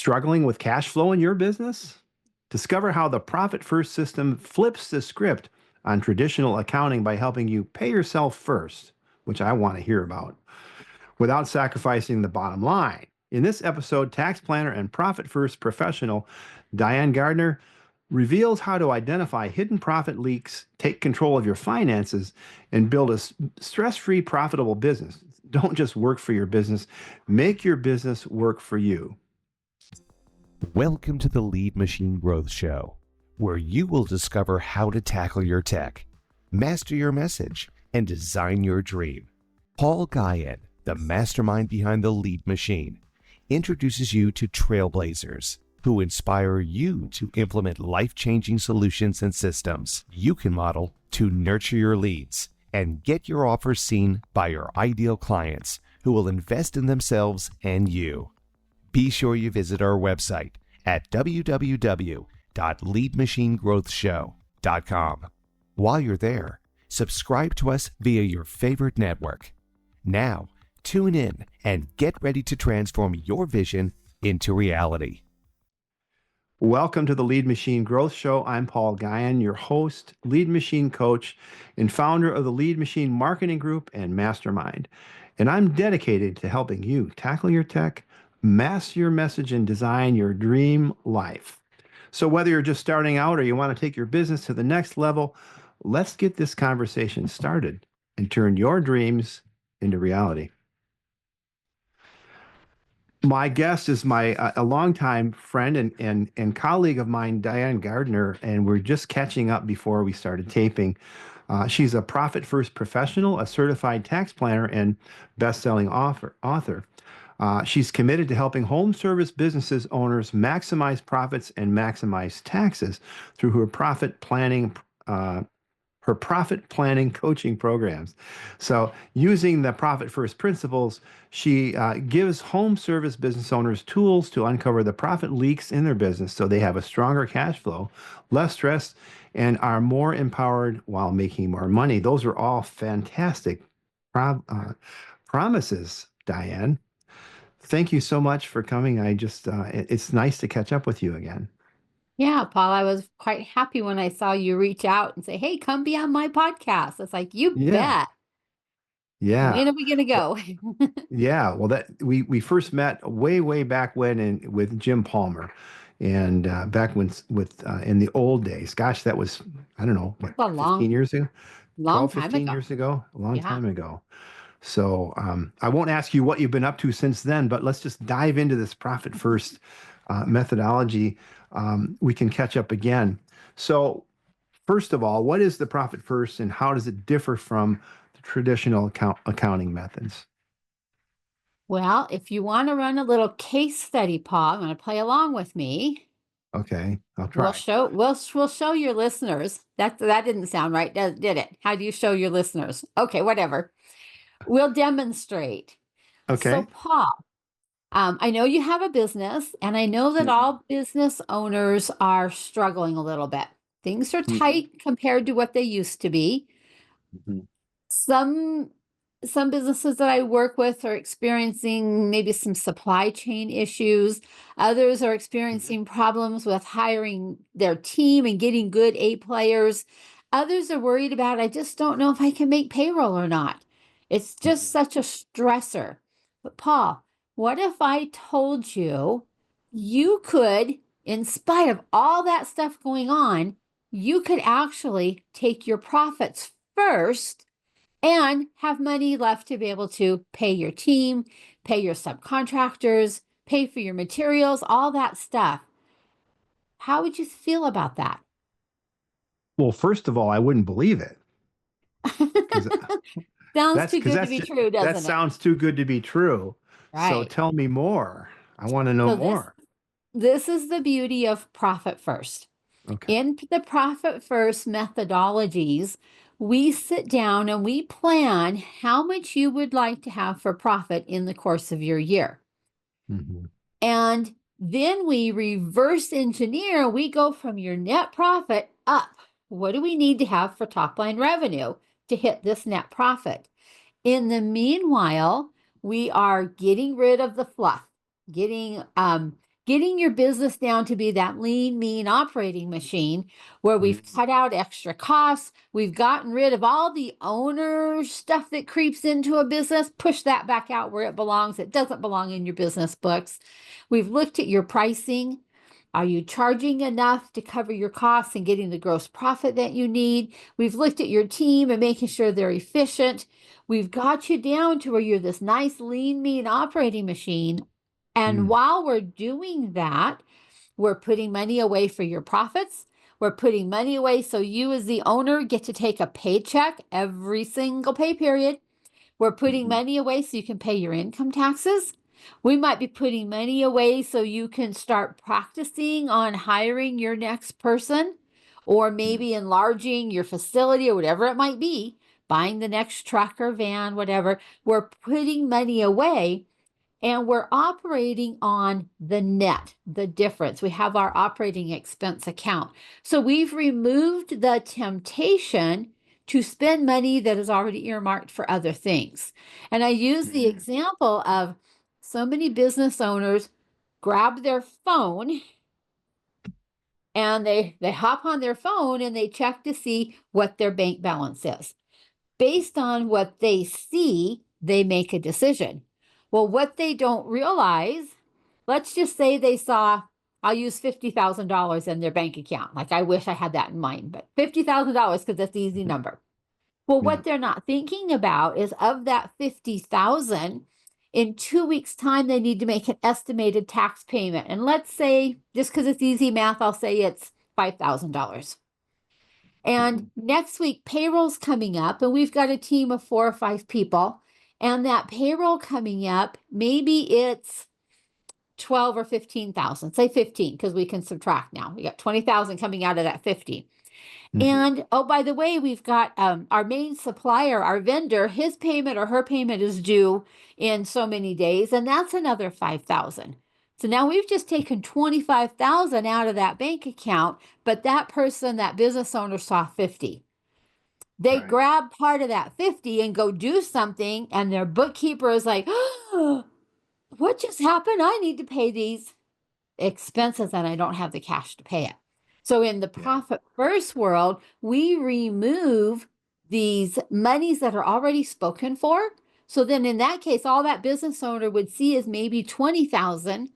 Struggling with cash flow in your business? Discover how the Profit First system flips the script on traditional accounting by helping you pay yourself first, which I want to hear about, without sacrificing the bottom line. In this episode, tax planner and Profit First professional Diane Gardner reveals how to identify hidden profit leaks, take control of your finances, and build a stress-free, profitable business. Don't just work for your business, make your business work for you. Welcome to the Lead Machine Growth Show, where you will discover how to tackle your tech, master your message, and design your dream. Paul Guyon, the mastermind behind the Lead Machine, introduces you to trailblazers who inspire you to implement life-changing solutions and systems you can model to nurture your leads and get your offers seen by your ideal clients who will invest in themselves and you. Be sure you visit our website at www.leadmachinegrowthshow.com. While you're there, subscribe to us via your favorite network. Now, tune in and get ready to transform your vision into reality. Welcome to the Lead Machine Growth Show. I'm Paul Guyon, your host, lead machine coach, and founder of the Lead Machine Marketing Group and Mastermind. And I'm dedicated to helping you tackle your tech, master your message, and design your dream life. So whether you're just starting out or you want to take your business to the next level, let's get this conversation started and turn your dreams into reality. My guest is a longtime friend and colleague of mine, Diane Gardner, and we're just catching up before we started taping. She's a Profit First professional, a certified tax planner, and best-selling author. She's committed to helping home service businesses owners maximize profits and maximize taxes through her profit planning coaching programs. So using the Profit First principles, she gives home service business owners tools to uncover the profit leaks in their business so they have a stronger cash flow, less stress, and are more empowered while making more money. Those are all fantastic promises, Diane. Thank you so much for coming. It's nice to catch up with you again. Yeah, Paul, I was quite happy when I saw you reach out and say, hey, come be on my podcast. It's like, you bet. Yeah. When are we going to go? Yeah. Well, we first met way back when with Jim Palmer, and back when in the old days. Gosh, that was, I don't know, what, 15 years ago? 15 years ago? A long time ago. So I won't ask you what you've been up to since then, but let's just dive into this Profit First methodology. We can catch up again. So first of all, what is the Profit First and how does it differ from the traditional accounting methods? Well, if you want to run a little case study, Paul, I'm going to play along with me. Okay, I'll try. We'll show your listeners. That didn't sound right, did it? How do you show your listeners? Okay, whatever. We'll demonstrate. Okay. So, Paul, I know you have a business, and I know that all business owners are struggling a little bit. Things are tight compared to what they used to be. Some businesses that I work with are experiencing maybe some supply chain issues. Others are experiencing problems with hiring their team and getting good A players. Others are worried about, I just don't know if I can make payroll or not. It's just such a stressor. But Paul, what if I told you could, in spite of all that stuff going on, you could actually take your profits first and have money left to be able to pay your team, pay your subcontractors, pay for your materials, all that stuff. How would you feel about that? Well, first of all, I wouldn't believe it. Sounds too good to be true, doesn't it? That sounds too good to be true. Right. So tell me more. I want to know more. This is the beauty of Profit First. Okay. In the Profit First methodologies, we sit down and we plan how much you would like to have for profit in the course of your year. And then we reverse engineer. We go from your net profit up. What do we need to have for top line revenue to hit this net profit? In the meanwhile, we are getting rid of the fluff, getting getting your business down to be that lean, mean operating machine where we've cut out extra costs. We've gotten rid of all the owner stuff that creeps into a business, push that back out where it belongs. It doesn't belong in your business books. We've looked at your pricing. Are you charging enough to cover your costs and getting the gross profit that you need? We've looked at your team and making sure they're efficient. We've got you down to where you're this nice, lean, mean operating machine. And while we're doing that, we're putting money away for your profits. We're putting money away so you as the owner get to take a paycheck every single pay period. We're putting money away so you can pay your income taxes. We might be putting money away so you can start practicing on hiring your next person, or maybe enlarging your facility or whatever it might be, buying the next truck or van, whatever. We're putting money away. And we're operating on the net, the difference. We have our operating expense account. So we've removed the temptation to spend money that is already earmarked for other things. And I use the example of so many business owners grab their phone and they hop on their phone and they check to see what their bank balance is. Based on what they see, they make a decision. Well, what they don't realize, let's just say they saw, I'll use $50,000 in their bank account. Like I wish I had that in mind, but $50,000 because that's the easy number. Well, what they're not thinking about is of that 50,000, in 2 weeks' time, they need to make an estimated tax payment. And let's say, just because it's easy math, I'll say it's $5,000. And next week, payroll's coming up, and we've got a team of 4 or 5 people. And that payroll coming up, maybe it's 12 or 15,000. Say 15, because we can subtract now. We got 20,000 coming out of that 50. And oh, by the way, we've got our main supplier, our vendor, his payment or her payment is due in so many days, and that's another 5,000. So now we've just taken 25,000 out of that bank account, but that person, that business owner saw 50. They grab part of that 50 and go do something, and their bookkeeper is like, oh, what just happened? I need to pay these expenses and I don't have the cash to pay it. So in the profit first world, we remove these monies that are already spoken for. So then in that case, all that business owner would see is maybe 20,000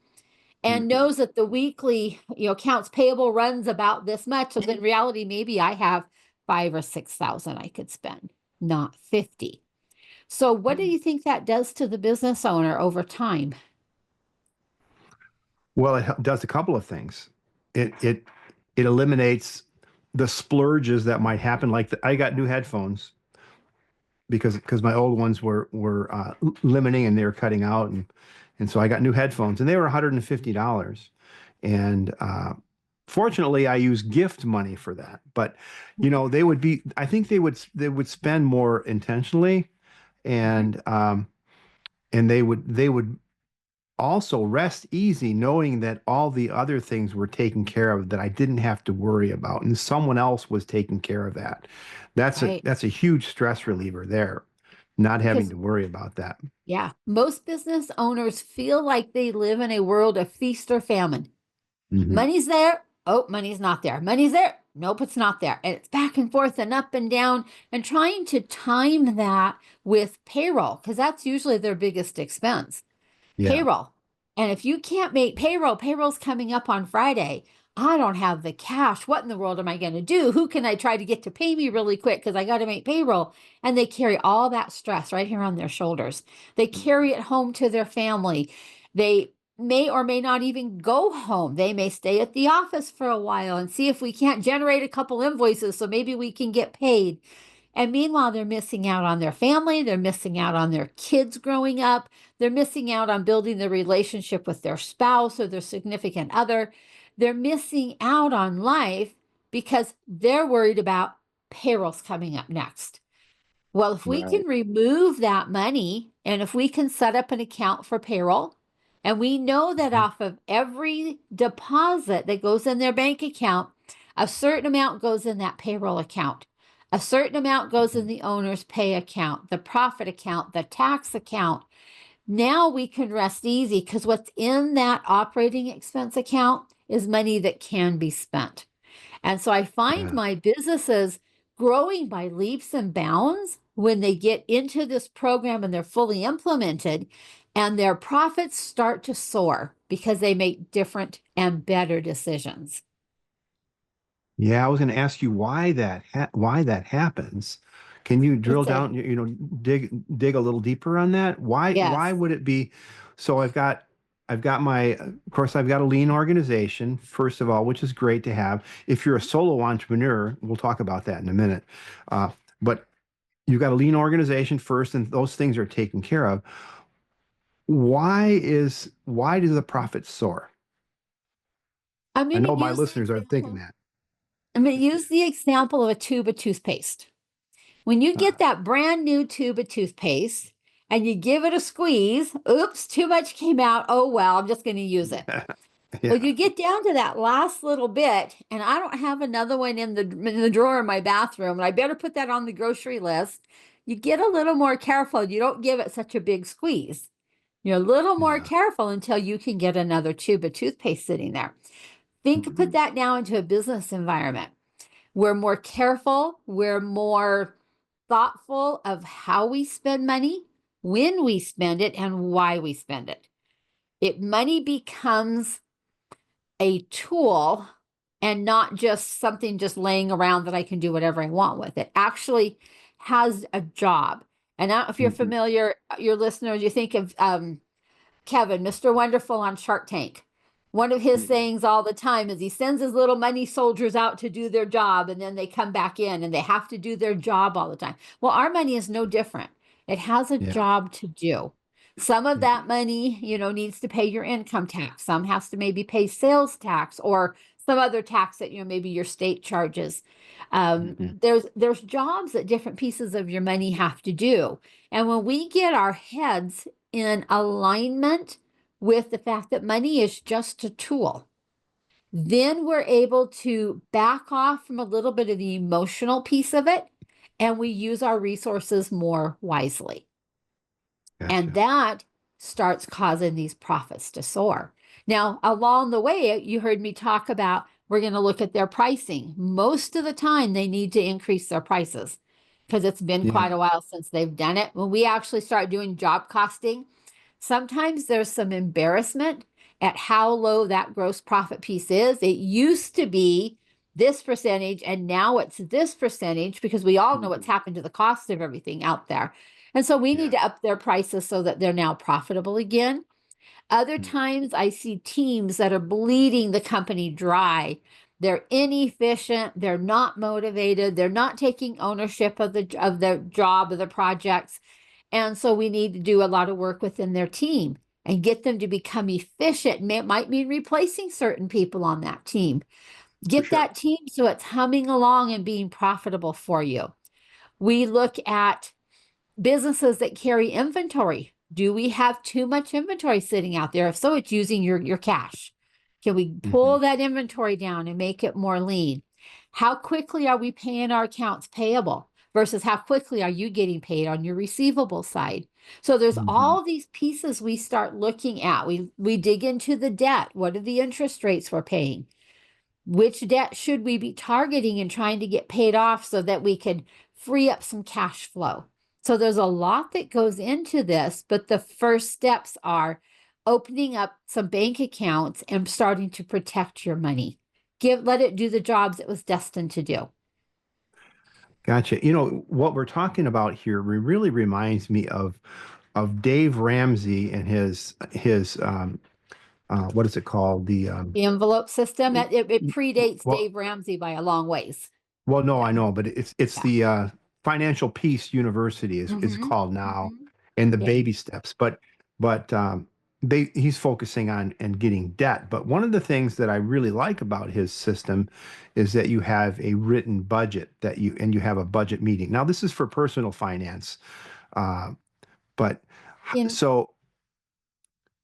and knows that the weekly, accounts payable runs about this much. So in reality, maybe I have 5 or 6,000 I could spend, not 50. So what do you think that does to the business owner over time? Well, it does a couple of things. It eliminates the splurges that might happen. Like I got new headphones because my old ones were limiting and they were cutting out, and so I got new headphones and they were $150. And fortunately, I use gift money for that. But they would be. I think they would spend more intentionally, and they would also rest easy knowing that all the other things were taken care of that I didn't have to worry about, and someone else was taking care of that. That's a huge stress reliever there, not having to worry about that. Yeah. Most business owners feel like they live in a world of feast or famine. Money's there. Oh, money's not there. Money's there. Nope, it's not there. And it's back and forth and up and down, and trying to time that with payroll, because that's usually their biggest expense. Payroll. And if you can't make payroll's coming up on Friday. I don't have the cash. What in the world am I going to do? Who can I try to get to pay me really quick? Because I got to make payroll. And they carry all that stress right here on their shoulders. They carry it home to their family. They may or may not even go home. They may stay at the office for a while and see if we can't generate a couple invoices so maybe we can get paid. And meanwhile, they're missing out on their family. They're missing out on their kids growing up. They're missing out on building the relationship with their spouse or their significant other. They're missing out on life because they're worried about payrolls coming up next. Well, if we can remove that money, and if we can set up an account for payroll, and we know that off of every deposit that goes in their bank account, a certain amount goes in that payroll account. A certain amount goes in the owner's pay account, the profit account, the tax account. Now we can rest easy because what's in that operating expense account is money that can be spent. And so I find Yeah. my businesses growing by leaps and bounds when they get into this program and they're fully implemented, and their profits start to soar because they make different and better decisions. Yeah, I was going to ask you why why that happens. Can you drill It's a down, dig a little deeper on that? Why yes. would it be? So I've got of course, I've got a lean organization, first of all, which is great to have. If you're a solo entrepreneur, we'll talk about that in a minute. But you've got a lean organization first, and those things are taken care of. Why do the profits soar? I'm I going to know my use the listeners are thinking example. that. I'm going to use the example of a tube of toothpaste. When you Uh, get that brand new tube of toothpaste and you give it a squeeze, oops, too much came out. Oh, well, I'm just going to use it. Well, yeah. you get down to that last little bit, and I don't have another one in the drawer in my bathroom, and I better put that on the grocery list. You get a little more careful. You don't give it such a big squeeze. You're a little more Yeah. careful until you can get another tube of toothpaste sitting there. Put that now into a business environment. We're more careful, we're more thoughtful of how we spend money, when we spend it, and why we spend it. Money becomes a tool and not just something just laying around that I can do whatever I want with. It actually has a job. And I don't know if you're Mhm. familiar, your listeners, you think of Kevin, Mr. Wonderful on Shark Tank. One of his Mhm. sayings all the time is he sends his little money soldiers out to do their job and then they come back in and they have to do their job all the time. Well, our money is no different. It has a Yeah. job to do. Some of that Mhm. money, needs to pay your income tax. Some has to maybe pay sales tax or some other tax that, maybe your state charges. Mhm. There's jobs that different pieces of your money have to do. And when we get our heads in alignment with the fact that money is just a tool, then we're able to back off from a little bit of the emotional piece of it and we use our resources more wisely. And Gotcha. that starts causing these profits to soar. Now, along the way, you heard me talk about we're going to look at their pricing. Most of the time, they need to increase their prices because it's been quite Yeah. a while since they've done it. When we actually start doing job costing, sometimes there's some embarrassment at how low that gross profit piece is. It used to be this percentage, and now it's this percentage because we all know what's Mhm. happened to the cost of everything out there. And so we need Yeah. to up their prices so that they're now profitable again. Other Mhm. times I see teams that are bleeding the company dry. They're inefficient, they're not motivated, they're not taking ownership of the job of the projects. And so we need to do a lot of work within their team and get them to become efficient. It might mean replacing certain people on that team. For Get sure. that team so it's humming along and being profitable for you. We look at businesses that carry inventory. Do we have too much inventory sitting out there? If so, it's using your cash. Can we pull Mhm. that inventory down and make it more lean? How quickly are we paying our accounts payable versus how quickly are you getting paid on your receivable side? So there's Mhm. all these pieces we start looking at. We dig into the debt. What are the interest rates we're paying? Which debt should we be targeting and trying to get paid off so that we can free up some cash flow? So there's a lot that goes into this, but the first steps are opening up some bank accounts and starting to protect your money. Let it do the jobs it was destined to do. Gotcha. What we're talking about here really reminds me of Dave Ramsey and his what is it called? The envelope system, it predates Well, Dave Ramsey by a long ways. no, Yeah. I know, but it's Yeah. the Financial Peace University is Mm-hmm. called now, Mm-hmm. and the Yeah. baby steps. But he's focusing on and getting debt. But one of the things that I really like about his system is that you have a written budget you have a budget meeting. Now this is for personal finance, uh, but In so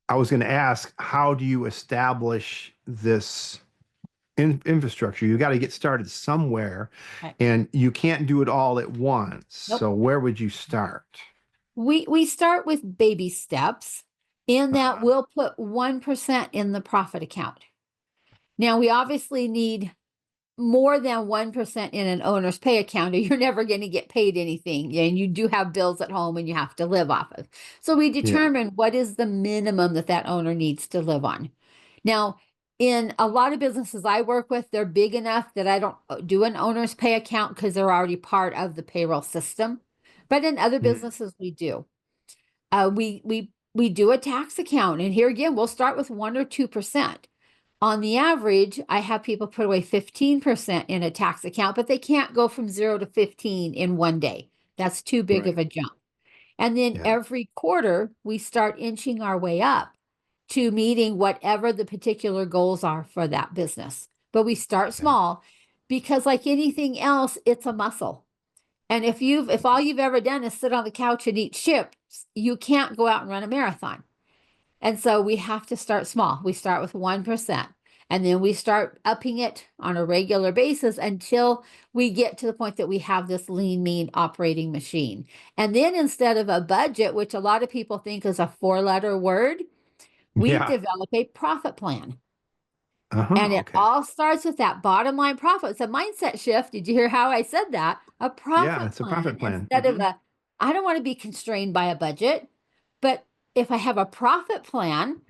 I was going to ask, how do you establish this infrastructure? You got to get started somewhere, right. and you can't do it all at once. Nope. So where would you start? We start with baby steps in that Uh-huh. we'll put 1% in the profit account. Now, we obviously need more than 1% in an owner's pay account, or you're never going to get paid anything. And you do have bills at home and you have to live off of. So we Yeah. determine what is the minimum that that owner needs to live on. Now, in a lot of businesses I work with, they're big enough that I don't do an owner's pay account because they're already part of the payroll system. But in other Mm. businesses, we do. We do a tax account, and here again, we'll start with 1 or 2%. On the average, I have people put away 15% in a tax account, but they can't go from 0 to 15 in one day. That's too big of Right. a jump. And then Yeah. every quarter, we start inching our way up to meeting whatever the particular goals are for that business. But we start Yeah. small because, like anything else, it's a muscle. And if all you've ever done is sit on the couch and eat chips, you can't go out and run a marathon. And so we have to start small. We start with 1%, and then we start upping it on a regular basis until we get to the point that we have this lean, mean operating machine. And then instead of a budget, which a lot of people think is a 4-letter word, we Yeah. develop a profit plan. And Uh-huh. it Okay. all starts with that bottom line profit. It's a mindset shift. Did you hear how I said that? A Yeah, profit it's a plan profit plan. instead of I don't want to be constrained by a budget. But if I have a profit plan,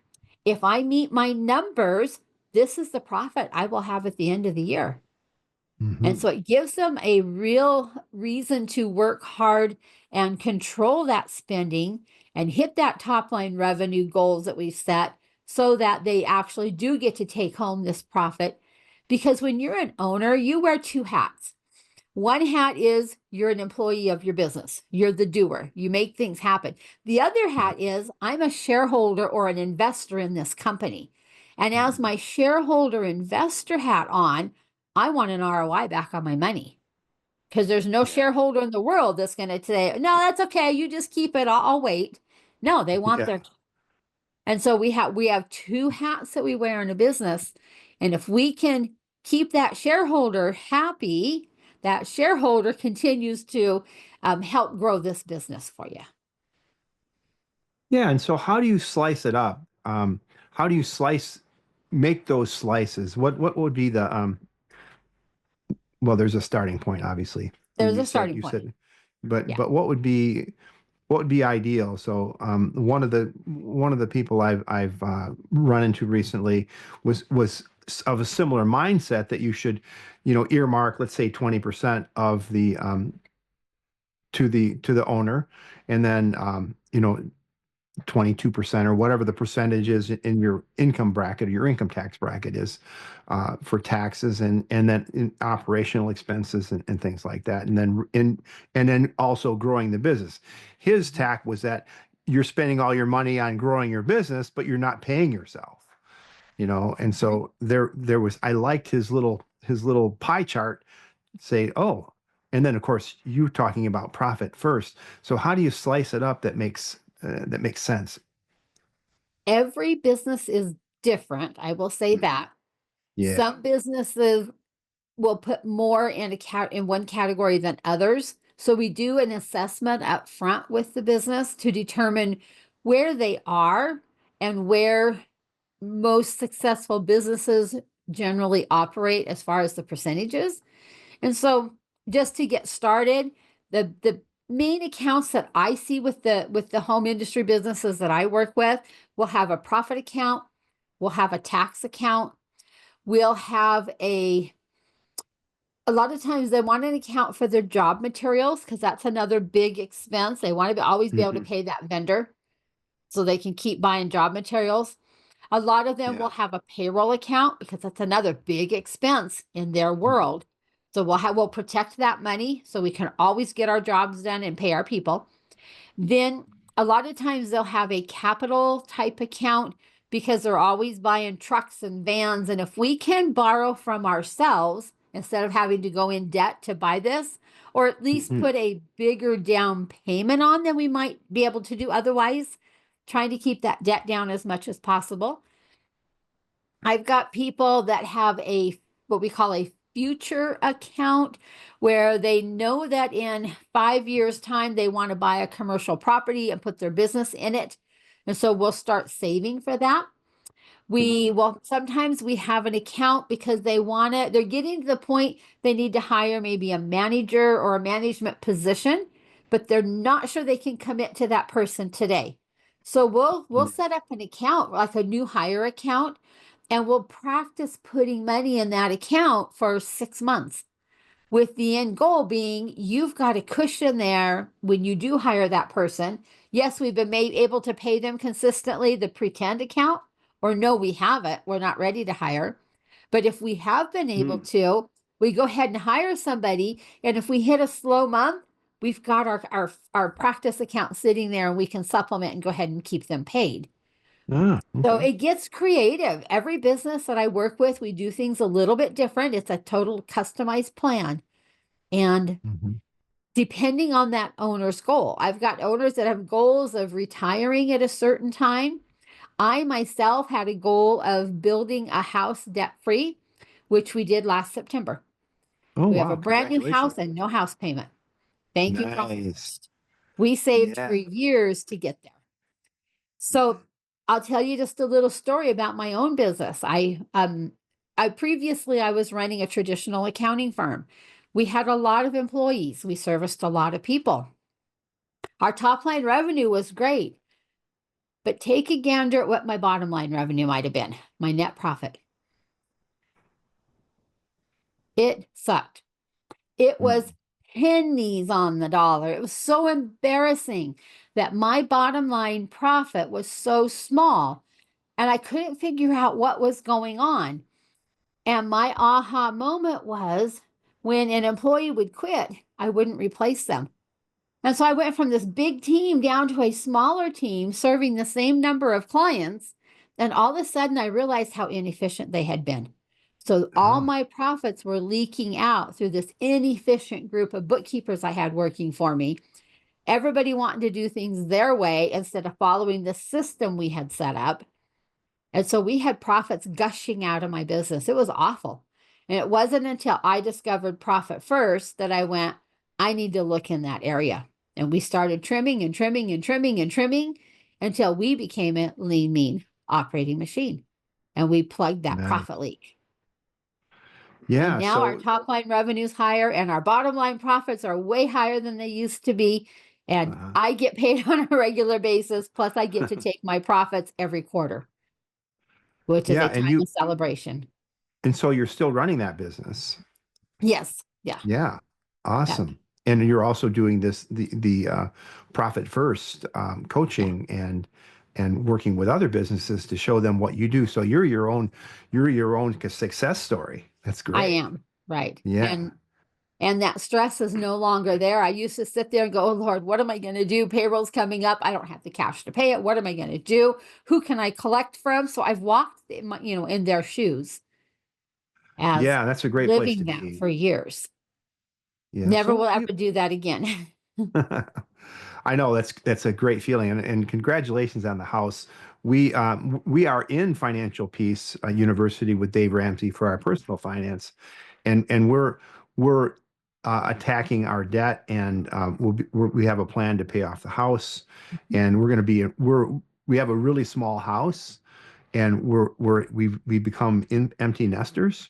if I meet my numbers, this is the profit I will have at the end of the year. And Mm-hmm. so it gives them a real reason to work hard and control that spending and hit that top line revenue goals that we've set so that they actually do get to take home this profit. Because when you're an owner, you wear 2 hats. One hat is you're an employee of your business. You're the doer. You make things happen. The other Right. hat is I'm a shareholder or an investor in this company. And as Mm. my shareholder investor hat on, I want an ROI back on my money because there's no Yeah. shareholder in the world that's going to say, no, that's okay. You just keep it. I'll wait. No, they want Yeah. their, and so we have 2 hats that we wear in a business. And if we can keep that shareholder happy, that shareholder continues to help grow this business for you. Yeah. And so how do you slice it up? How do you make those slices? What would be the well, there's a starting point, obviously. There's You a said starting you point. said, Yeah. but what would be ideal? So one of the people I've run into recently was of a similar mindset that you should, earmark, let's say 20% of the to the owner, and then 22% or whatever the percentage is in your income bracket or your income tax bracket is for taxes, and then in operational expenses and things like that. And then also growing the business. His tack was that you're spending all your money on growing your business, but you're not paying yourself, and so there was, I liked his little pie chart, say, oh, and then of course you talking about profit first. So how do you slice it up that makes sense? Every business is different. I will say Mhm. that. Yeah. Some businesses will put more in one category than others. So we do an assessment up front with the business to determine where they are and where most successful businesses generally operate as far as the percentages. And so just to get started, the main accounts that I see with the home industry businesses that I work with will have a profit account, we'll have a tax account, we'll have a lot of times they want an account for their job materials because that's another big expense. They want to always be able to Hmm. pay that vendor so they can keep buying job materials. A lot of them will Yeah. have a payroll account because that's another big expense in their world. So we'll protect that money so we can always get our jobs done and pay our people. Then a lot of times they'll have a capital type account because they're always buying trucks and vans. And if we can borrow from ourselves instead of having to go in debt to buy this, or at least Hmm. put a bigger down payment on than we might be able to do otherwise, trying to keep that debt down as much as possible. I've got people that have what we call a future account where they know that in 5 years' time they want to buy a commercial property and put their business in it. And so we'll start saving for that. Sometimes we have an account because they're getting to the point they need to hire maybe a manager or a management position, but they're not sure they can commit to that person today. So we'll set up an account, like a new hire account, and we'll practice putting money in that account for 6 months, with the end goal being you've got a cushion there when you do hire that person. Yes, we've been able to pay them consistently, the pretend account, or no, we haven't. We're not ready to hire. But if we have been able to, we go ahead and hire somebody. And if we hit a slow month, we've got our practice account sitting there and we can supplement and go ahead and keep them paid. Okay. So it gets creative. Every business that I work with, we do things a little bit different. It's a total customized plan. And depending on that owner's goal, I've got owners that have goals of retiring at a certain time. I myself had a goal of building a house debt-free, which we did last September. Oh, We have wow. a brand new house Congratulations. and no house payment. Thank you. Nice. We saved Yeah. for years to get there. So I'll tell you just a little story about my own business. I previously was running a traditional accounting firm. We had a lot of employees. We serviced a lot of people. Our top line revenue was great. But take a gander at what my bottom line revenue might have been, my net profit. It sucked. It was pennies on the dollar. It was so embarrassing that my bottom line profit was so small and I couldn't figure out what was going on. And my aha moment was when an employee would quit, I wouldn't replace them. And so I went from this big team down to a smaller team serving the same number of clients. And all of a sudden I realized how inefficient they had been. So all my profits were leaking out through this inefficient group of bookkeepers I had working for me. Everybody wanting to do things their way instead of following the system we had set up. And so we had profits gushing out of my business. It was awful. And it wasn't until I discovered Profit First that I went, I need to look in that area. And we started trimming and trimming and trimming and trimming until we became a lean, mean operating machine. And we plugged that profit leak. Yeah. And now our top line revenue is higher and our bottom line profits are way higher than they used to be. And I get paid on a regular basis. Plus I get to take my profits every quarter, which is a time of celebration. And so you're still running that business. Yes. Yeah. Yeah. Awesome. And you're also doing the Profit First coaching and working with other businesses to show them what you do. So you're your own success story. That's great. I am. Right. Yeah. And that stress is no longer there. I used to sit there and go, oh Lord, what am I going to do? Payroll's coming up. I don't have the cash to pay it. What am I going to do? Who can I collect from? So I've walked in their shoes. That's a great place to living be. that for years. Yeah. Never will ever do that again. I know that's a great feeling, and congratulations on the house. We are in Financial Peace University with Dave Ramsey for our personal finance, and we're attacking our debt, and we have a plan to pay off the house, and we have a really small house, and we've become empty nesters,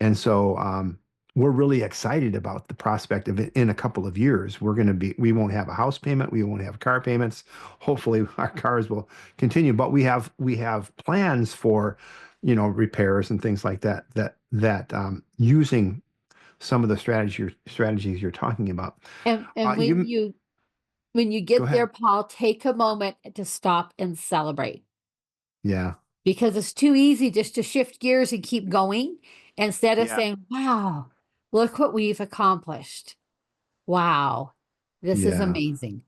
and so we're really excited about the prospect of it. In a couple of years, we won't have a house payment, we won't have car payments. Hopefully our cars will continue, but we have plans for, repairs and things like that using some of the strategies you're talking about. And when you get there, Paul, take a moment to stop and celebrate. Yeah. Because it's too easy just to shift gears and keep going instead of saying, wow, look what we've accomplished. Wow, this is amazing.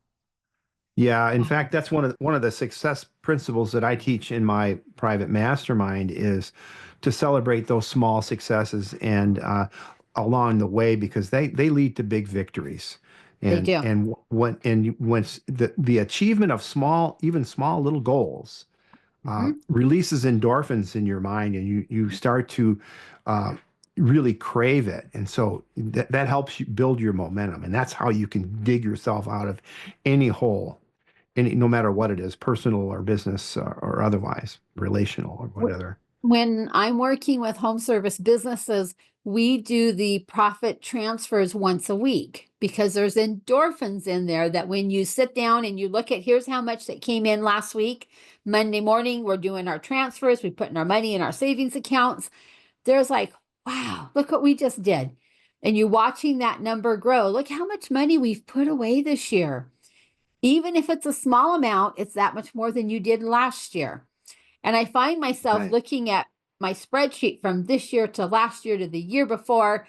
Yeah, in fact, that's one of the success principles that I teach in my private mastermind is to celebrate those small successes and along the way, because they lead to big victories. And, they do. And once the achievement of small little goals releases endorphins in your mind, and you start to really crave it. And so that helps you build your momentum. And that's how you can dig yourself out of any hole, no matter what it is, personal or business or otherwise, relational or whatever. When I'm working with home service businesses, we do the profit transfers once a week because there's endorphins in there that when you sit down and you look at here's how much that came in last week, Monday morning, we're doing our transfers, we put in our money in our savings accounts. There's like, wow, look what we just did. And you watching that number grow. Look how much money we've put away this year. Even if it's a small amount, it's that much more than you did last year. And I find myself looking at my spreadsheet from this year to last year to the year before,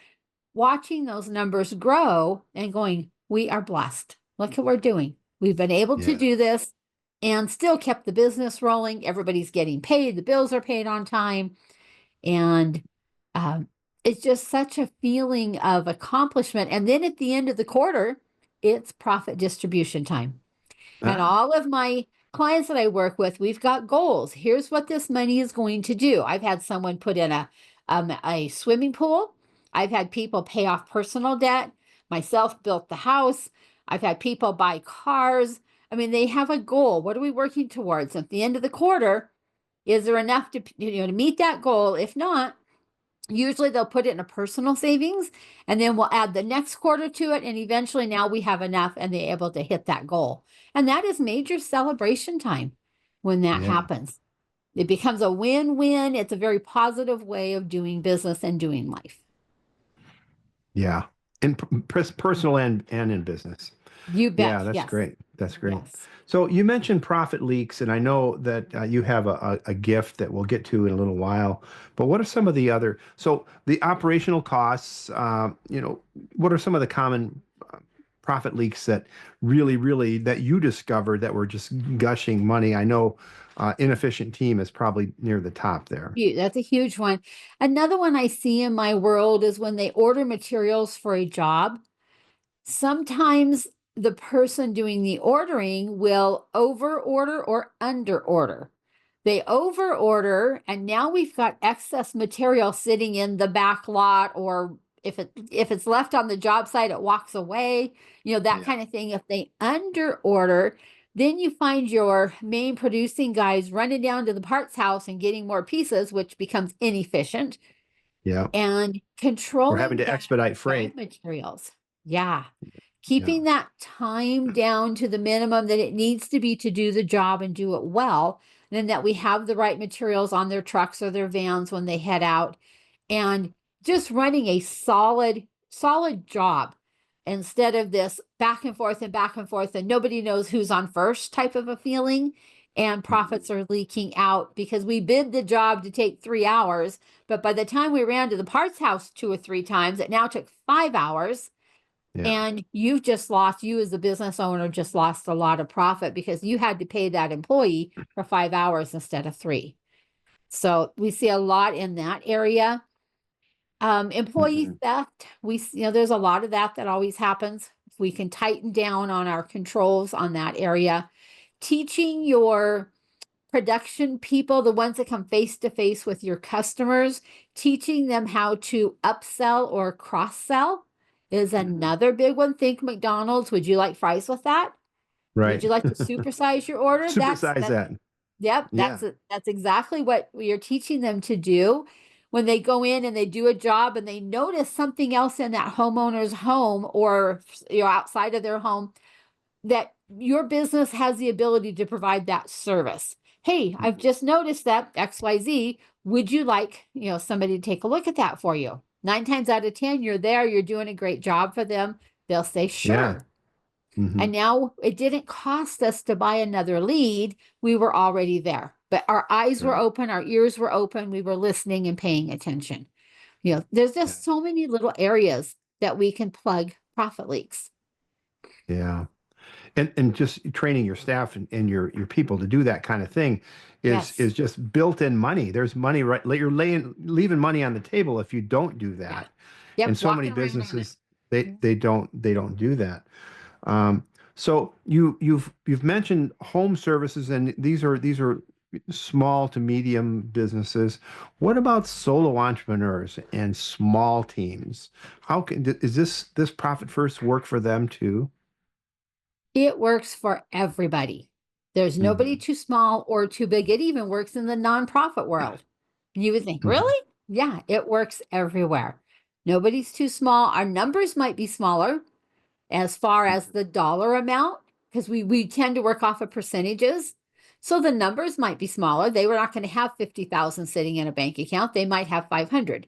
watching those numbers grow and going, we are blessed. Look what we're doing. We've been able to do this and still kept the business rolling. Everybody's getting paid. The bills are paid on time. And it's just such a feeling of accomplishment. And then at the end of the quarter, it's profit distribution time. And all of my clients that I work with, we've got goals. Here's what this money is going to do. I've had someone put in a swimming pool. I've had people pay off personal debt. Myself built the house. I've had people buy cars. I mean, they have a goal. What are we working towards? At the end of the quarter, is there enough to meet that goal? If not, usually they'll put it in a personal savings and then we'll add the next quarter to it. And eventually now we have enough and they're able to hit that goal. And that is major celebration time when that happens. It becomes a win-win. It's a very positive way of doing business and doing life. Yeah. In personal and in business. You bet. Yeah, that's great. That's great. Yes. So you mentioned profit leaks, and I know that you have a gift that we'll get to in a little while. But what are some of the other? So the operational costs. What are some of the common profit leaks that really that you discovered that were just gushing money? I know inefficient team is probably near the top there. That's a huge one. Another one I see in my world is when they order materials for a job. Sometimes the person doing the ordering will over order or under order. They over order and now we've got excess material sitting in the back lot, or if it's left on the job site, it walks away, that kind of thing. If they under order, then you find your main producing guys running down to the parts house and getting more pieces, which becomes inefficient. Yeah. And controlling We're having to expedite freight materials. Yeah. Keeping that time down to the minimum that it needs to be to do the job and do it well. And then that we have the right materials on their trucks or their vans when they head out, and just running a solid job instead of this back and forth and nobody knows who's on first type of a feeling. And profits are leaking out because we bid the job to take 3 hours. But by the time we ran to the parts house 2 or 3 times, it now took 5 hours. And you as a business owner, just lost a lot of profit because you had to pay that employee for 5 hours instead of 3. So we see a lot in that area. Employee theft, there's a lot of that always happens. If we can tighten down on our controls on that area, teaching your production people, the ones that come face to face with your customers, teaching them how to upsell or cross-sell is another big one. Think McDonald's. Would you like fries with that? Right. Would you like to supersize your order? Supersize that. Yep. That's exactly what you're teaching them to do. When they go in and they do a job and they notice something else in that homeowner's home or outside of their home, that your business has the ability to provide that service. Hey, I've just noticed that XYZ. Would you like, somebody to take a look at that for you? 9 times out of 10, you're there, you're doing a great job for them. They'll say, sure. And now it didn't cost us to buy another lead. We were already there, but our eyes were open, our ears were open. We were listening and paying attention. There's just so many little areas that we can plug profit leaks. Yeah. And just training your staff and your people to do that kind of thing is just built-in money. There's money, right? You're leaving money on the table if you don't do that. Yep. And so many businesses they don't do that. So you've mentioned home services, and these are small to medium businesses. What about solo entrepreneurs and small teams? Is this profit first work for them too? It works for everybody. There's nobody Hmm. too small or too big. It even works in the nonprofit world. You would think, Hmm. really? Yeah, it works everywhere. Nobody's too small. Our numbers might be smaller as far as the dollar amount, because we tend to work off of percentages. So the numbers might be smaller. They were not going to have 50,000 sitting in a bank account. They might have 500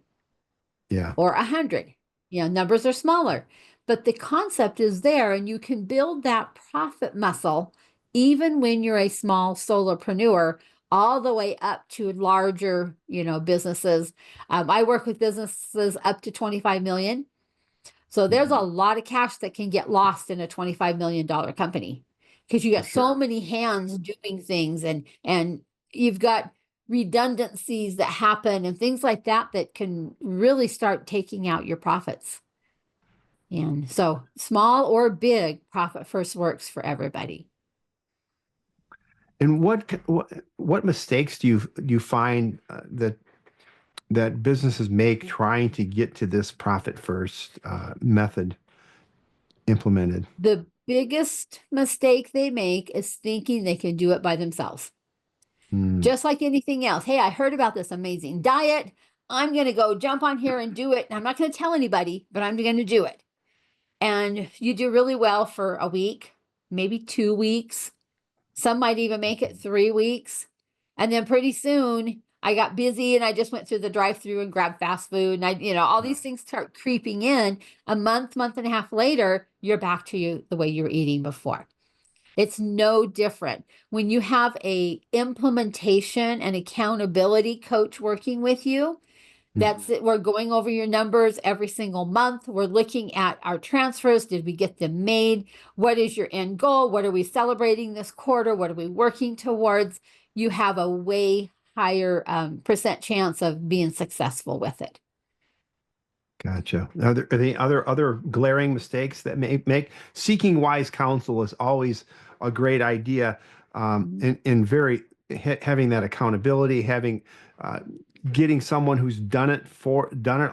Yeah. or 100. Numbers are smaller, but the concept is there, and you can build that profit muscle even when you're a small solopreneur, all the way up to larger, businesses. I work with businesses up to 25 million. So there's a Mhm. lot of cash that can get lost in a $25 million company, because you For got so sure. many hands doing things, and you've got redundancies that happen and things like that that can really start taking out your profits. And so small or big, profit first works for everybody. And what mistakes do you find that businesses make trying to get to this profit first method implemented? The biggest mistake they make is thinking they can do it by themselves. Mm, Just like anything else. Hey, I heard about this amazing diet. I'm going to go jump on here and do it. And I'm not going to tell anybody, but I'm going to do it. And you do really well for a week, maybe 2 weeks. Some might even make it 3 weeks. And then pretty soon I got busy and I just went through the drive-through and grabbed fast food. And all these things start creeping in. A month and a half later, you're back to the way you were eating before. It's no different. When you have a implementation and accountability coach working with you, that's mhm. it. We're going over your numbers every single month. We're looking at our transfers. Did we get them made? What is your end goal? What are we celebrating this quarter? What are we working towards? You have a way higher percent chance of being successful with it. Gotcha. Are there other glaring mistakes that may make seeking wise counsel is always a great idea, Mhm. and having that accountability, having uh, getting someone who's done it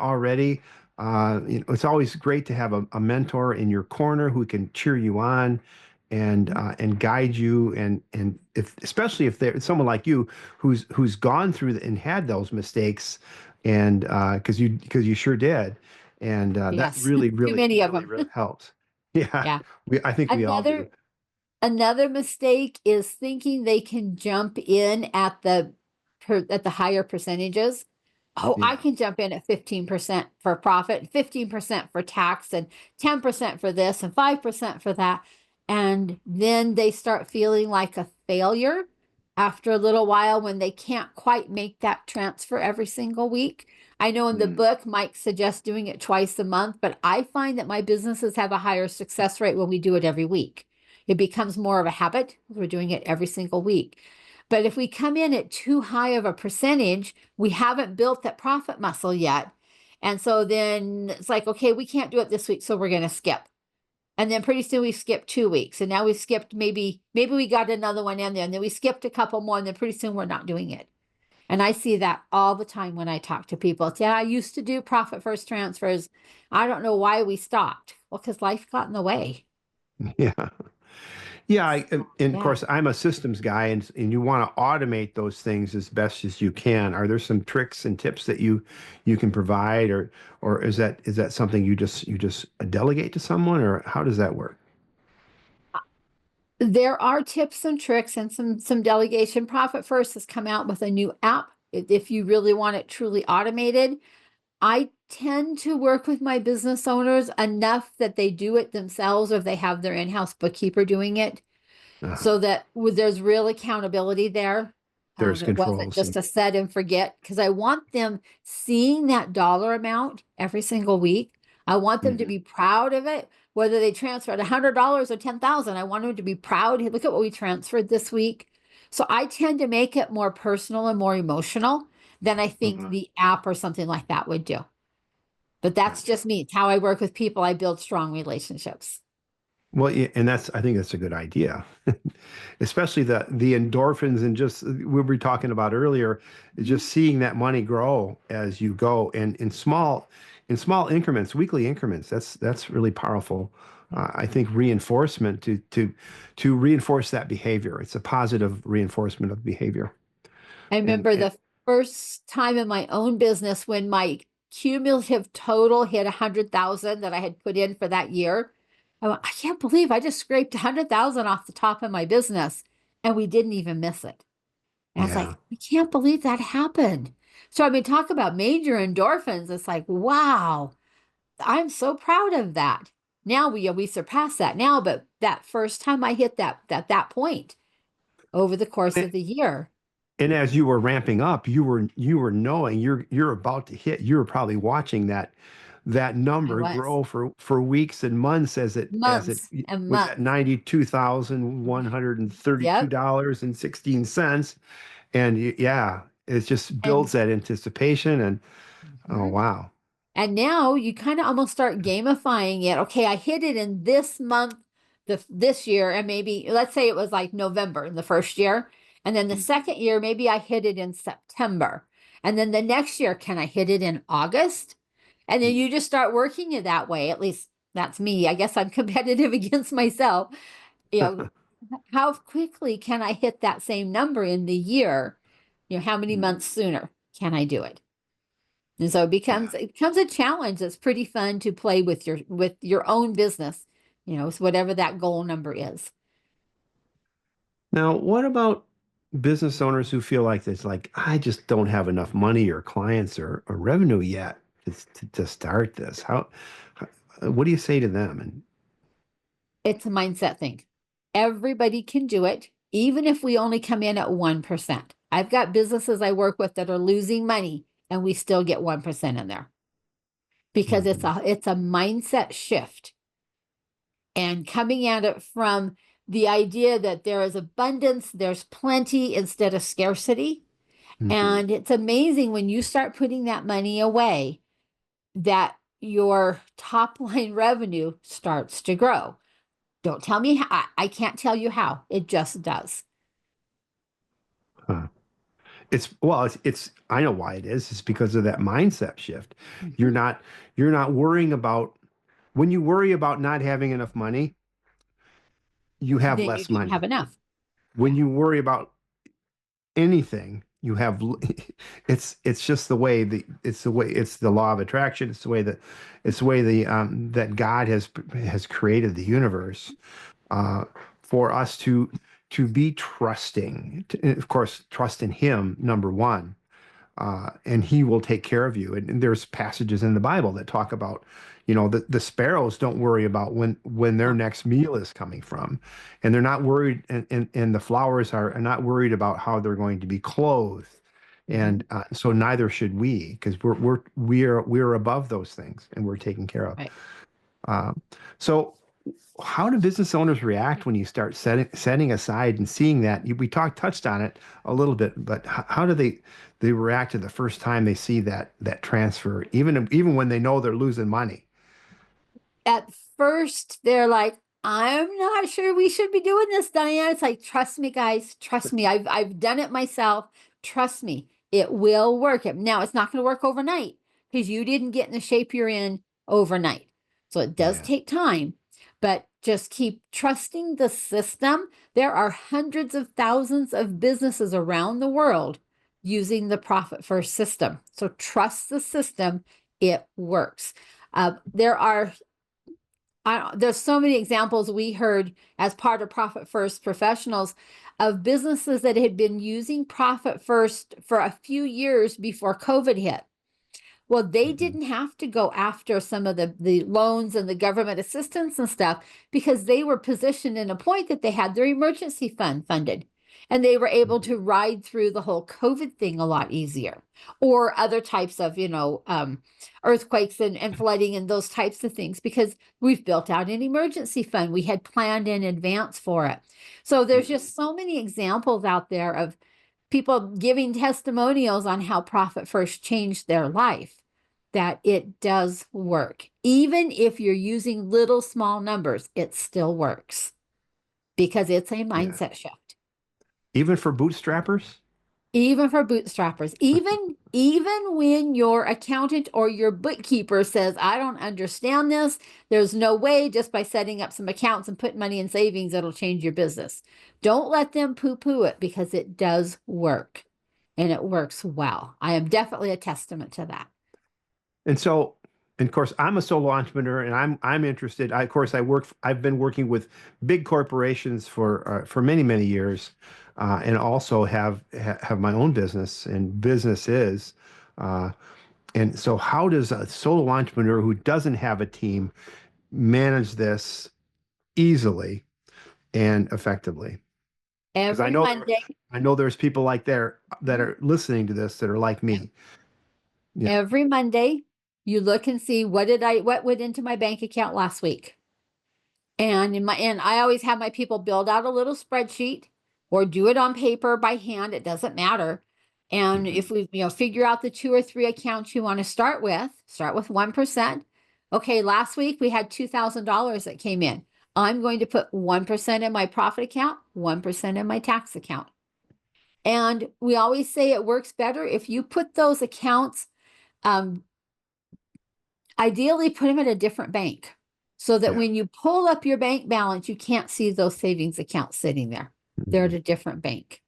already. It's always great to have a mentor in your corner who can cheer you on and guide you, and if especially if they're someone like you who's gone through and had those mistakes, and because you sure did, and that Yes, really too really many of really them. really helps. Yeah, Yeah. I think we all do. Another Another mistake is thinking they can jump in at the higher percentages. Oh, I Yeah. can jump in at 15% for profit, 15% for tax, and 10% for this, and 5% for that. And then they start feeling like a failure after a little while when they can't quite make that transfer every single week. I know in the Mm, book, Mike suggests doing it twice a month, but I find that my businesses have a higher success rate when we do it every week. It becomes more of a habit. We're doing it every single week. But if we come in at too high of a percentage, we haven't built that profit muscle yet. And so then it's like, okay, we can't do it this week, so we're going to skip. And then pretty soon we skipped 2 weeks. And now we've skipped maybe we got another one in there. And then we skipped a couple more. And then pretty soon we're not doing it. And I see that all the time when I talk to people. It's, yeah, I used to do profit first transfers. I don't know why we stopped. Well, because life got in the way. yeah. Yeah, and of Yeah. course, I'm a systems guy, and you want to automate those things as best as you can. Are there some tricks and tips that you can provide, or is that something you just delegate to someone, or how does that work? There are tips and tricks and some delegation. Profit First has come out with a new app. If you really want it truly automated, I tend to work with my business owners enough that they do it themselves, or if they have their in-house bookkeeper doing it, Uh, so that there's real accountability there. there's It wasn't controls. just a set and forget, because I want them seeing that dollar amount every single week. I want them to Mhm. be proud of it, whether they transferred $100 or 10,000. I want them to be proud. Hey, look at what we transferred this week. So I tend to make it more personal and more emotional than I think Uh-huh. the app or something like that would do. But that's Gotcha. just me. It's how I work with people. I build strong relationships. Well, yeah, and I think that's a good idea, especially the endorphins and just we were talking about earlier, is Mhm. just seeing that money grow as you go and in small increments, weekly increments. That's really powerful. I think reinforcement to reinforce that behavior. It's a positive reinforcement of behavior. I remember And the first time in my own business when my cumulative total hit 100,000 that I had put in for that year. I went, I can't believe I just scraped 100,000 off the top of my business and we didn't even miss it. And I was yeah. like, I can't believe that happened. So I mean, talk about major endorphins. It's like, wow, I'm so proud of that. Now we surpassed that now, but that first time I hit that point over the course of the year, And as you were ramping up, you were knowing you're about to hit. You were probably watching that I number was grow for weeks and months as it months and was at months. $92,132 Yep. dollars and 16 cents, and yeah, it just And builds that anticipation. And oh mhm. wow, And now you kind of almost start gamifying it. Okay, I hit it in this month, this year, and maybe let's say it was like November in the first year. And then the second year, maybe I hit it in September. And then the next year, can I hit it in August? And then you just start working it that way. At least that's me. I guess I'm competitive against myself. You know, how quickly can I hit that same number in the year? You know, how many months sooner can I do it? And so yeah. it becomes a challenge that's pretty fun to play with your own business, you know, so whatever that goal number is. Now, what about business owners who feel like it's like I just don't have enough money or clients or revenue yet to start this? How what do you say to them? And It's a mindset thing. Everybody can do it, even if we only come in at 1%. I've got businesses I work with that are losing money and we still get 1% in there because Mhm. it's a mindset shift and coming at it from the idea that there is abundance, there's plenty instead of scarcity. Mhm. And it's amazing when you start putting that money away that your top line revenue starts to grow. Don't tell me how, I can't tell you how. It just does. Huh. It's I know why it is. It's because of that mindset shift. You're Mhm. not you're not worrying about when you worry about not having enough money, you have Then you less don't have money. enough. When you worry about anything, you have it's just the way it's the law of attraction. It's the way that God has created the universe uh, for us to be trusting. Of course, trust in Him, number one, and He will take care of you. And there's passages in the Bible that talk about, the sparrows don't worry about when their No. next meal is coming from, and they're not worried, and the flowers are not worried about how they're going to be clothed. Mhm. And so neither should we, because we're above those things and we're taken care of. Right. Um, so how do business owners react when you start setting aside and seeing that? We touched on it a little bit, but how do they react to the first time they see that transfer, even when they know they're losing money? At first, they're like, I'm not sure we should be doing this, Diane. It's like, trust me, guys, trust me. I've done it myself. Trust me, it will work. Now, it's not going to work overnight because you didn't get in the shape you're in overnight. So it does Yeah. take time, but just keep trusting the system. There are hundreds of thousands of businesses around the world using the profit first system. So trust the system, it works. There are there's so many examples we heard as part of Profit First professionals of businesses that had been using Profit First for a few years before COVID hit. Well, they Mhm. didn't have to go after some of the loans and the government assistance and stuff because they were positioned in a point that they had their emergency fund funded and they were able to ride through the whole COVID thing a lot easier or other types of, earthquakes and flooding and those types of things because we've built out an emergency fund. We had planned in advance for it. So there's Mhm. just so many examples out there of people giving testimonials on how Profit First changed their life. that it does work. Even if you're using little small numbers, it still works because it's a mindset shift. Even for bootstrappers? Even for bootstrappers, even when your accountant or your bookkeeper says, I don't understand this, there's no way just by setting up some accounts and putting money in savings, it'll change your business. Don't let them poo-poo it because it does work and it works well. I am definitely a testament to that. And so, and of course, I'm a solo entrepreneur, and I'm interested. Of course, I've been working with big corporations for many years, and also have my own business and businesses. And so, how does a solo entrepreneur who doesn't have a team manage this easily and effectively? Because Every Monday, I know there's people like there that are listening to this that are like me. Yeah. every Monday, you look and see what went into my bank account last week. And I always have my people build out a little spreadsheet or do it on paper by hand. It doesn't matter. And if we, figure out the 2 or 3 accounts you want to start with 1%. Okay, last week we had $2,000 that came in. I'm going to put 1% in my profit account, 1% in my tax account. And we always say it works better if you put those accounts, ideally put them at a different bank so that when you pull up your bank balance, you can't see those savings accounts sitting there. They're at a different bank.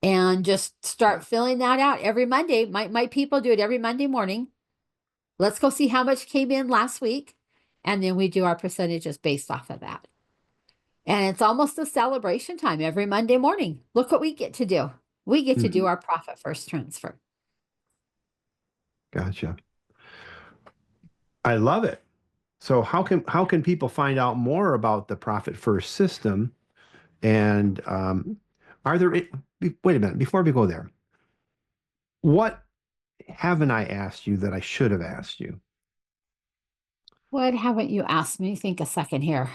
And just start filling that out every Monday. My people do it every Monday morning. Let's go see how much came in last week. And then we do our percentages based off of that. And it's almost a celebration time every Monday morning. Look what we get to do. We get to do our profit first transfer. Gotcha. I love it. So how can people find out more about the Profit First system? And are there, wait a minute, before we go there, what haven't I asked you that I should have asked you? What haven't you asked me? Think a second here.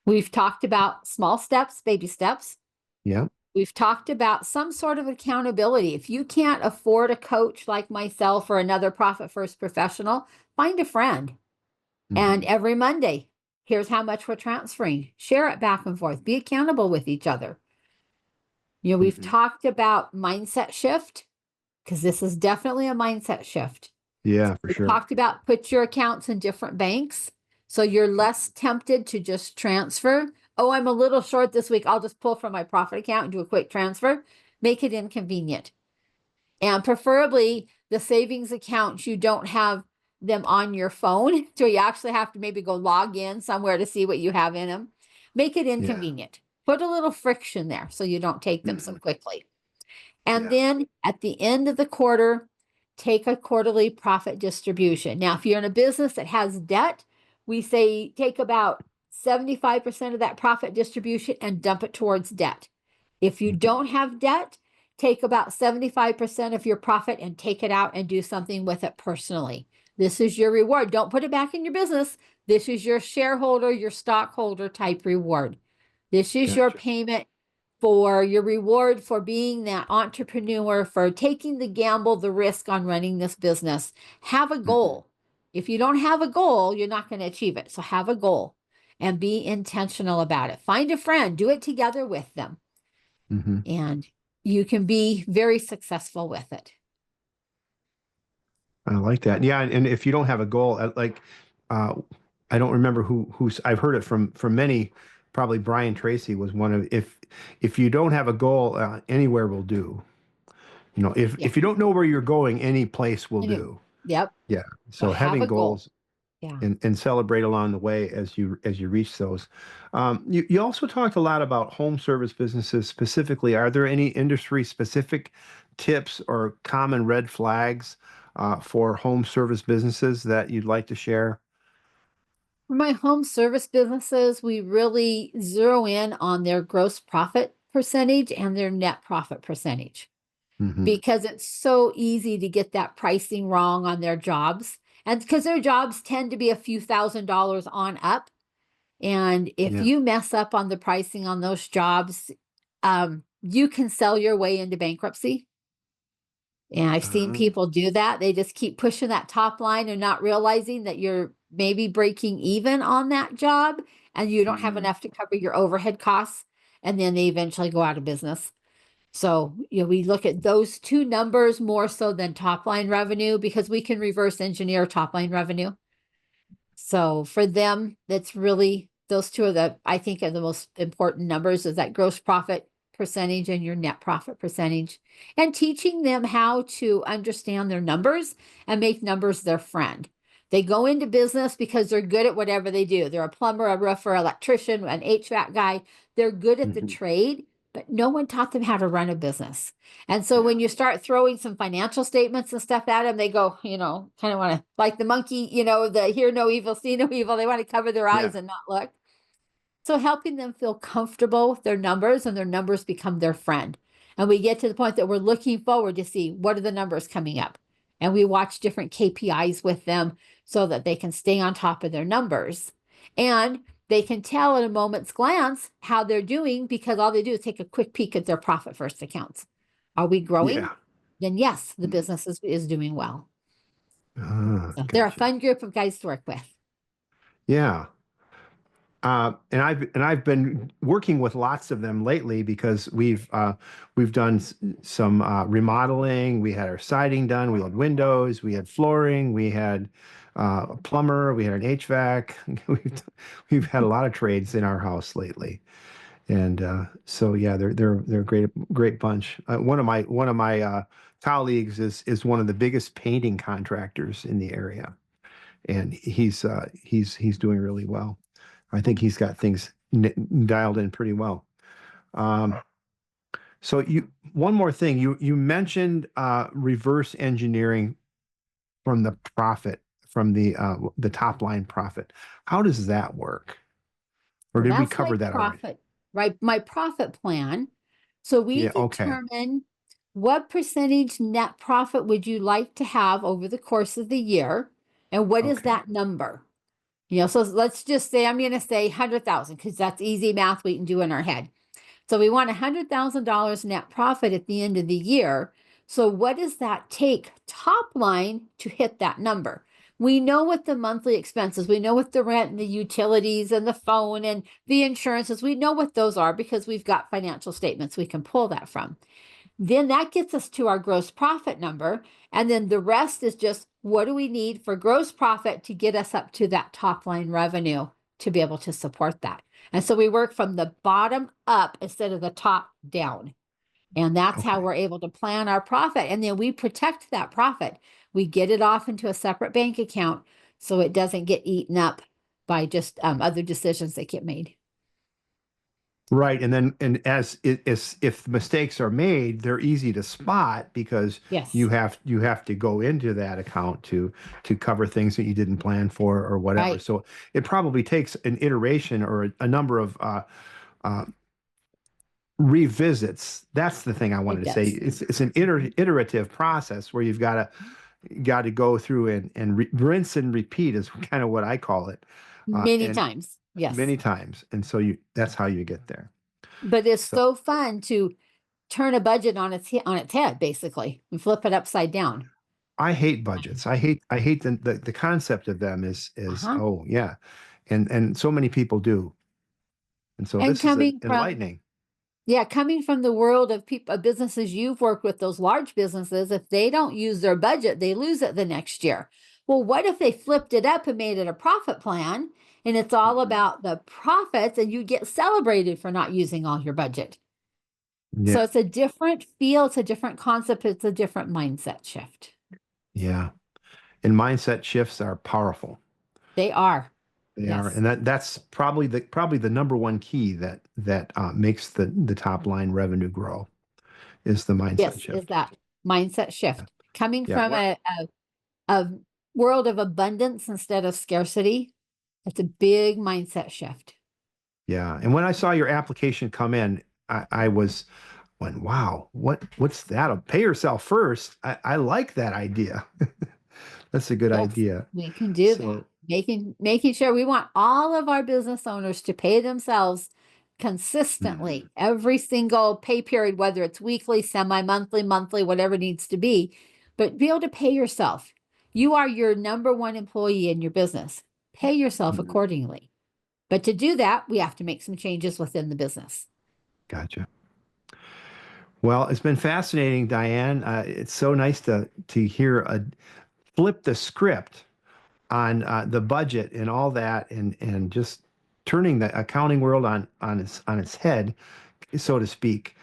We've talked about small steps, baby steps. Yeah. We've talked about some sort of accountability. If you can't afford a coach like myself or another Profit First professional, find a friend. And every Monday, here's how much we're transferring. Share it back and forth. Be accountable with each other. We've talked about mindset shift because this is definitely a mindset shift. Yeah, for We sure. talked about put your accounts in different banks so you're less tempted to just transfer. Oh, I'm a little short this week. I'll just pull from my profit account and do a quick transfer. Make it inconvenient. And preferably the savings accounts, you don't have them on your phone. So you actually have to maybe go log in somewhere to see what you have in them. Make it inconvenient. Put a little friction there so you don't take them so quickly. And then at the end of the quarter, take a quarterly profit distribution. Now, if you're in a business that has debt, we say take about 75% of that profit distribution and dump it towards debt. If you don't have debt, take about 75% of your profit and take it out and do something with it personally. This is your reward. Don't put it back in your business. This is your shareholder, your stockholder type reward. This is your payment for your reward for being that entrepreneur, for taking the gamble, the risk on running this business. Have a goal. If you don't have a goal, you're not going to achieve it. So have a goal and be intentional about it. Find a friend, do it together with them. And you can be very successful with it. I like that. Yeah, and if you don't have a goal, I don't remember who's I've heard it from many. Probably Brian Tracy was one of if you don't have a goal, anywhere will do. If you don't know where you're going, any place will do. Yep. Yeah. So having goals Yeah. and celebrate along the way as you reach those. You also talked a lot about home service businesses specifically. Are there any industry specific tips or common red flags for home service businesses that you'd like to share? For my home service businesses, we really zero in on their gross profit percentage and their net profit percentage because it's so easy to get that pricing wrong on their jobs. And because their jobs tend to be a few $1,000s on up. And if you mess up on the pricing on those jobs, you can sell your way into bankruptcy. And I've seen Uh, people do that. They just keep pushing that top line and not realizing that you're maybe breaking even on that job and you don't have mm, enough to cover your overhead costs. And then they eventually go out of business. So, we look at those two numbers more so than top line revenue because we can reverse engineer top line revenue. So for them, that's really those two I think are the most important numbers is that gross profit percentage and your net profit percentage, and teaching them how to understand their numbers and make numbers their friend. They go into business because they're good at whatever they do. They're a plumber, a roofer, electrician, an HVAC guy. They're good at the mhm, trade, but no one taught them how to run a business. And so yeah, when you start throwing some financial statements and stuff at them, they go, kind of want to, like the monkey, the hear no evil, see no evil. They want to cover their yeah, eyes and not look. So helping them feel comfortable with their numbers and their numbers become their friend. And we get to the point that we're looking forward to see what are the numbers coming up. And we watch different KPIs with them so that they can stay on top of their numbers. And they can tell at a moment's glance how they're doing because all they do is take a quick peek at their profit first accounts. Are we growing? yeah. Then yes, the Mm, business is doing well. So they're a gotcha. fun group of guys to work with. Yeah. And I've been working with lots of them lately because we've done some remodeling. We had our siding done. We had windows. We had flooring. We had a plumber. We had an HVAC. We've had a lot of trades in our house lately, and so yeah, they're a great bunch. One of my colleagues is one of the biggest painting contractors in the area, and he's doing really well. I think he's got things dialed in pretty well. Um, so one more thing, you mentioned reverse engineering from the profit, from the top line profit. How does that work? Or So did we that's my cover that already? profit, right? My profit plan. So we Yeah, okay. determine what percentage net profit would you like to have over the course of the year? And what is Okay. that number? So let's just say I'm going to say 100,000 because that's easy math we can do in our head. So we want $100,000 net profit at the end of the year. So what does that take top line to hit that number? We know what the monthly expenses, we know what the rent and the utilities and the phone and the insurances, we know what those are because we've got financial statements we can pull that from. Then that gets us to our gross profit number. And then the rest is just what do we need for gross profit to get us up to that top line revenue to be able to support that. And so we work from the bottom up instead of the top down. And that's how Okay. we're able to plan our profit. And then we protect that profit. We get it off into a separate bank account so it doesn't get eaten up by just other decisions that get made. Right. And then, and as it is, if mistakes are made, they're easy to spot because Yes. you have to go into that account to cover things that you didn't plan for or whatever. Right. So it probably takes an iteration or a number of uh, revisits. That's the thing I wanted It to say. does. It's an iterative process where you've got to go through and rinse and repeat is kind of what I call it, Many and times. Yes. many times. And so that's how you get there. But it's So. so fun to turn a budget on its head, basically, and flip it upside down. I hate budgets. I hate the concept of them is Uh-huh. oh yeah, and so many people do, and so And this is coming from enlightening. coming from the world of people, businesses you've worked with, those large businesses, if they don't use their budget, they lose it the next year. Well, what if they flipped it up and made it a profit plan, and it's all Mhm. about the profits, and you get celebrated for not using all your budget? So Yeah, it's a different feel, it's a different concept, it's a different mindset shift. yeah, and mindset shifts are powerful. They are. They are, Yes. and that's probably the number one key that makes the top line revenue grow is the mindset Yes, is shift. that mindset Yeah, shift coming yeah. from a world of abundance instead of scarcity. It's a big mindset shift. Yeah. And when I saw your application come in, I went, wow, what's that? Pay yourself first. I like that idea. That's a good Yes, idea. we can do that. So Making sure we want all of our business owners to pay themselves consistently every single pay period, whether it's weekly, semi-monthly, monthly, whatever it needs to be, but be able to pay yourself. You are your number one employee in your business. Pay yourself accordingly. But to do that, we have to make some changes within the business. Gotcha. Well, it's been fascinating, Diane. It's so nice to hear flip the script on the budget and all that, and just turning the accounting world on its head, so to speak.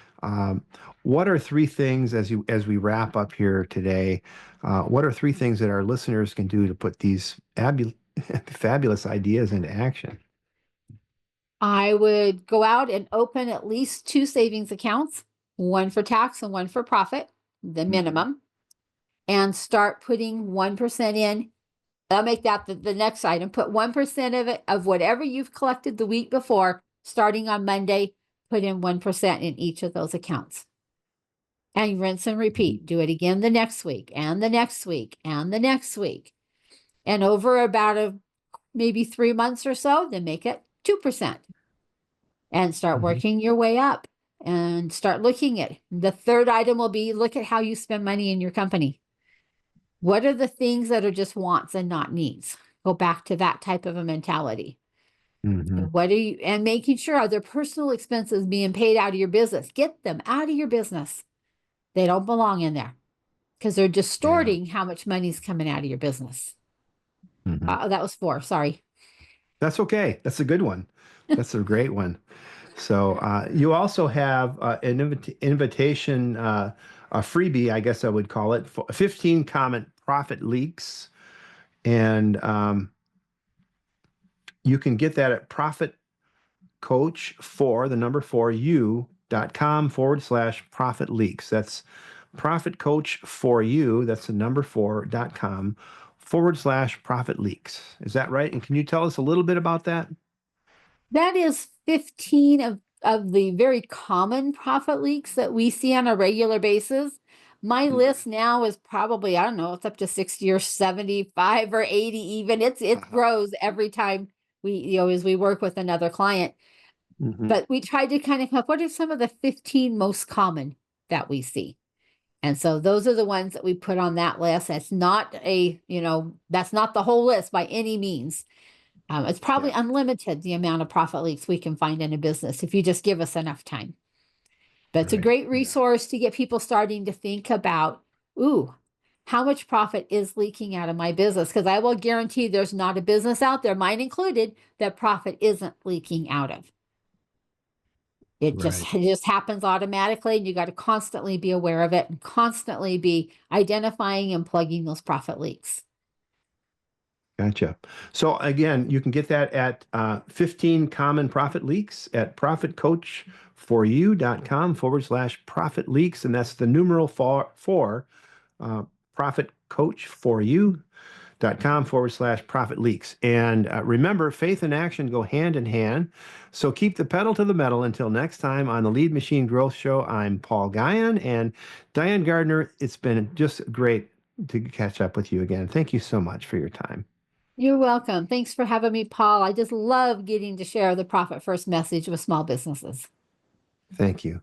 What are three things as we wrap up here today? What are three things that our listeners can do to put these fabulous ideas into action? I would go out and open at least 2 savings accounts, one for tax and one for profit, the minimum, and start putting 1% in. I'll make that the next item. Put 1% of it, of whatever you've collected the week before, starting on Monday, put in 1% in each of those accounts. And rinse and repeat. Do it again the next week, and the next week, and the next week. And over about maybe 3 months or so, then make it 2%. And start working your way up and start looking at. The third item will be, look at how you spend money in your company. What are the things that are just wants and not needs? Go back to that type of a mentality. What are you, and making sure, are there personal expenses being paid out of your business? Get them out of your business. They don't belong in there because they're distorting how much money's coming out of your business. That was 4. Sorry. That's okay. That's a good one. That's a great one. So you also have an invitation, a freebie, I guess I would call it, 15 common profit leaks. And you can get that at profitcoach4u.com/profit leaks. That's profitcoach4u, that's the number 4.com/profit leaks. Is that right? And can you tell us a little bit about that? That is 15 of the very common profit leaks that we see on a regular basis. My list now is probably, I don't know, it's up to 60 or 75 or 80 even. It grows every time as we work with another client. But we tried to kind of come up, what are some of the 15 most common that we see? And so those are the ones that we put on that list. That's not that's not the whole list by any means. It's probably unlimited, the amount of profit leaks we can find in a business if you just give us enough time. But it's a great resource to get people starting to think about, how much profit is leaking out of my business? Because I will guarantee there's not a business out there, mine included, that profit isn't leaking out of. It just happens automatically, and you got to constantly be aware of it and constantly be identifying and plugging those profit leaks. Gotcha. So again, you can get that at 15 common profit leaks at profitcoach4u.com/profit leaks. And that's the numeral 4, profitcoach4u.com/profit leaks. And remember, faith and action go hand in hand. So keep the pedal to the metal until next time on the Lead Machine Growth Show. I'm Paul Guyon and Diane Gardner. It's been just great to catch up with you again. Thank you so much for your time. You're welcome. Thanks for having me, Paul. I just love getting to share the Profit First message with small businesses. Thank you.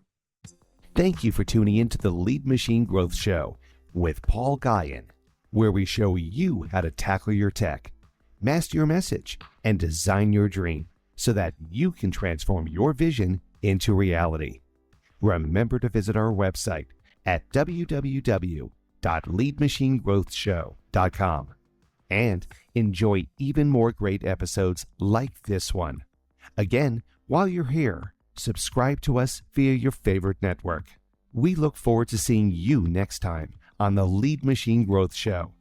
Thank you for tuning in to the Lead Machine Growth Show with Paul Guyon, where we show you how to tackle your tech, master your message, and design your dream so that you can transform your vision into reality. Remember to visit our website at www.leadmachinegrowthshow.com and enjoy even more great episodes like this one. Again, while you're here, subscribe to us via your favorite network. We look forward to seeing you next time on the Lead Machine Growth Show.